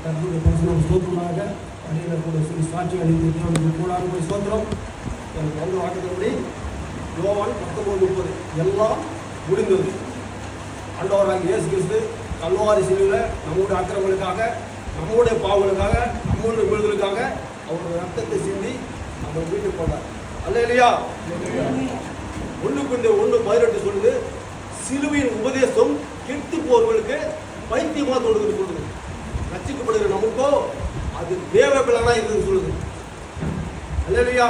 கர்த்தருடைய பரிசுத்தம் ஸ்தோத்திரமாக அநேக கூட சொல்லி சாட்சி அளித்து தேவனுக்கு கூடாது போய் ஸ்தோத்திரம். எனக்கு வந்து வாக்குறபடி யோவான் 19:30 எல்லாம் முடிந்தது. ஆண்டவராகிய இயேசு கிறிஸ்து கல்வாரி சிலுவையில் நம்முடைய அக்கிரமங்களுக்காக, நம்முடைய பாவங்களுக்காக, நம்முடைய விடுதலுக்காக அவருடைய ரத்தத்தை சிந்தி நம்ம வீட்டுக்கு போனார். அல்லேலூயா. 1 சொல்லுது, சிலுவையின் உபதேசம் கெட்டு போறவர்களுக்கு பைத்தியமா தோடுகிறது சொல்லுது. ரட்சிக்கப்படுகிற நமக்கோ அது தேவ பலனா இருக்குன்னு சொல்லுது. அல்லேலூயா.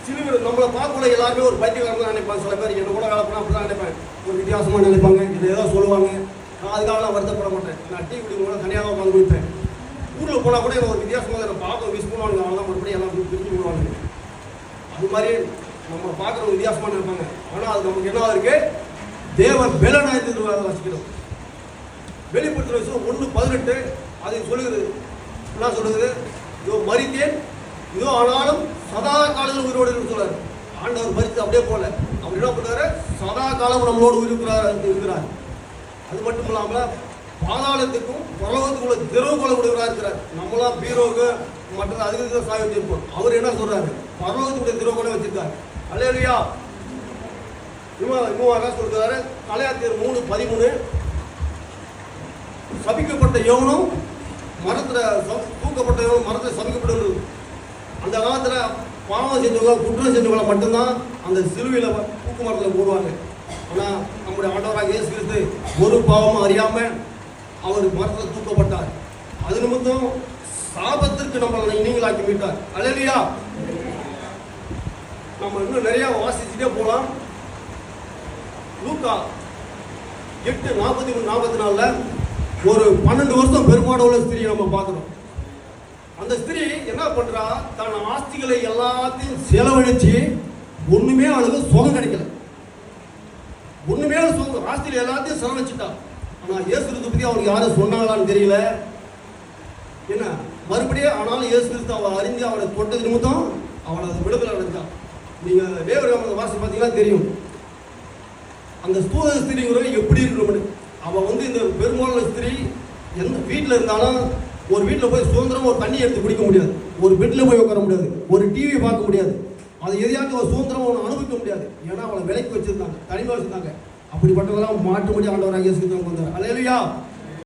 சிலுவை நம்மளை பார்க்கக்கூட எல்லாருமே ஒரு பைத்தியக்காரன் தான் நினைப்பாங்க. சில பேர் என்ன கூட வேலை பண்ணா அப்படிதான் நினைப்பேன். ஒரு வித்தியாசமா நினைப்பாங்க, இதை ஏதோ சொல்லுவாங்க. நான் அதுக்காக நான் வருத்தப்பட மாட்டேன். நான் டீ குடிக்கும் கூட தனியாக உட்காந்து குடிப்பேன். ஊரில் போனால் கூட எனக்கு ஒரு வித்தியாசமாக நான் பார்க்க மிஸ் பண்ணுவாங்க. அவன் தான் மறுபடியும் எல்லாம் பிரிஞ்சு விடுவாங்க. அது மாதிரி நம்ம பார்க்குற வித்தியாசமாக நினைப்பாங்க. ஆனால் அது நமக்கு என்ன இருக்கு, தேவ பலனாயிருந்து வச்சுக்கிறோம். வெளிப்படுத்துகிற விஷயம் 1:18 அதை சொல்லுகிறது. என்ன சொல்லுகிறது? இதோ மரித்தேன், இதோ ஆனாலும் சதா காலம் உயிரோடு இருக்கிறார். ஆண்டவர் மரித்து அப்படியே போல அவர் என்ன பண்ணுறாரு, சதா காலம் நம்மளோடு இருக்கிறார். அது மட்டும் இல்லாமல் பாதாளத்துக்கும் பரலோகத்துக்குள்ள திறவுகோலை விடுகிறா இருக்கிறார். நம்மளாம் பீரோவுக்கு மற்றது அதுக்கு சாய் வச்சிருப்போம். அவர் என்ன சொல்றாரு, பரலோகத்துக்குள்ள திறவுகோலை வச்சிருக்காரு. அல்லேலூயா. இன்னும் சொல்றாரு கலாத்தியர் 3:13 சபிக்கப்பட்ட எவனும் மரத்துல தூக்கப்பட்ட எவனும் மரத்தில் சபிக்கப்படுகிறது. அந்த காலத்துல பாவம் செஞ்சவங்க, குற்றம் செஞ்சவங்களை மட்டும்தான் அந்த சிலுவையில தூக்கு மரத்தில் போடுவாங்க. ஆனா நம்முடைய ஆண்டவராக இயேசு கிறிஸ்து ஒரு பாவமும் அறியாம அவர் மரத்தில் தூக்கப்பட்டார். அது நிமித்தம் சாபத்திற்கு நம்மளை நீங்களாக்கி விட்டார். அல்லேலூயா. நம்ம இன்னும் நிறைய வாசிச்சுட்டே போலாம். லூக்கா 8:43-44 ஒரு 12 வருஷம் பெருமாடு உள்ள ஸ்திரீயை நம்ம பார்க்கிறோம். அந்த ஸ்திரீ என்ன பண்றா, தன் ஆஸ்திகளை எல்லாத்தையும் செலவழிச்சு ஒண்ணுமே அவளுக்கு சுகம் கிடைக்கல. ஒண்ணுமே சுகம், ஆஸ்திகளை எல்லாத்தையும் செலவழிச்சுட்டா. ஆனா இயேசு கிறிஸ்து பத்தி அவளுக்கு யாரும் சொன்னாங்களான்னு தெரியல. என்ன மறுபடியும் ஆனாலும் இயேசு கிறிஸ்து அவளை அறிஞ்சு அவளை தொட்டது நிமித்தம் அவளை விடுதலை அடைஞ்சான். நீங்க வேறு வாசி பார்த்தீங்கன்னா தெரியும். அந்த ஸ்தூல ஸ்திரீங்கிறவங்க எப்படி இருக்கணும். அவள் வந்து இந்த பெரும்பாலான ஸ்திரீ எந்த வீட்டில் இருந்தாலும் ஒரு வீட்டில் போய் சுதந்திரமாக ஒரு தண்ணி எடுத்து குடிக்க முடியாது, ஒரு பெட்டில் போய் உட்கார முடியாது, ஒரு டிவி பார்க்க முடியாது. அதை எதையாச்சும் ஒரு சுதந்திரமாக ஒன்று அனுபவிக்க முடியாது. ஏன்னா அவளை விலைக்கு வச்சிருந்தாங்க, தனிமாக வச்சிருந்தாங்க. அப்படிப்பட்டவெல்லாம் மாற்றும்படி ஆண்டவராக இயேசு கிறிஸ்து வந்தார். அல்லேலூயா.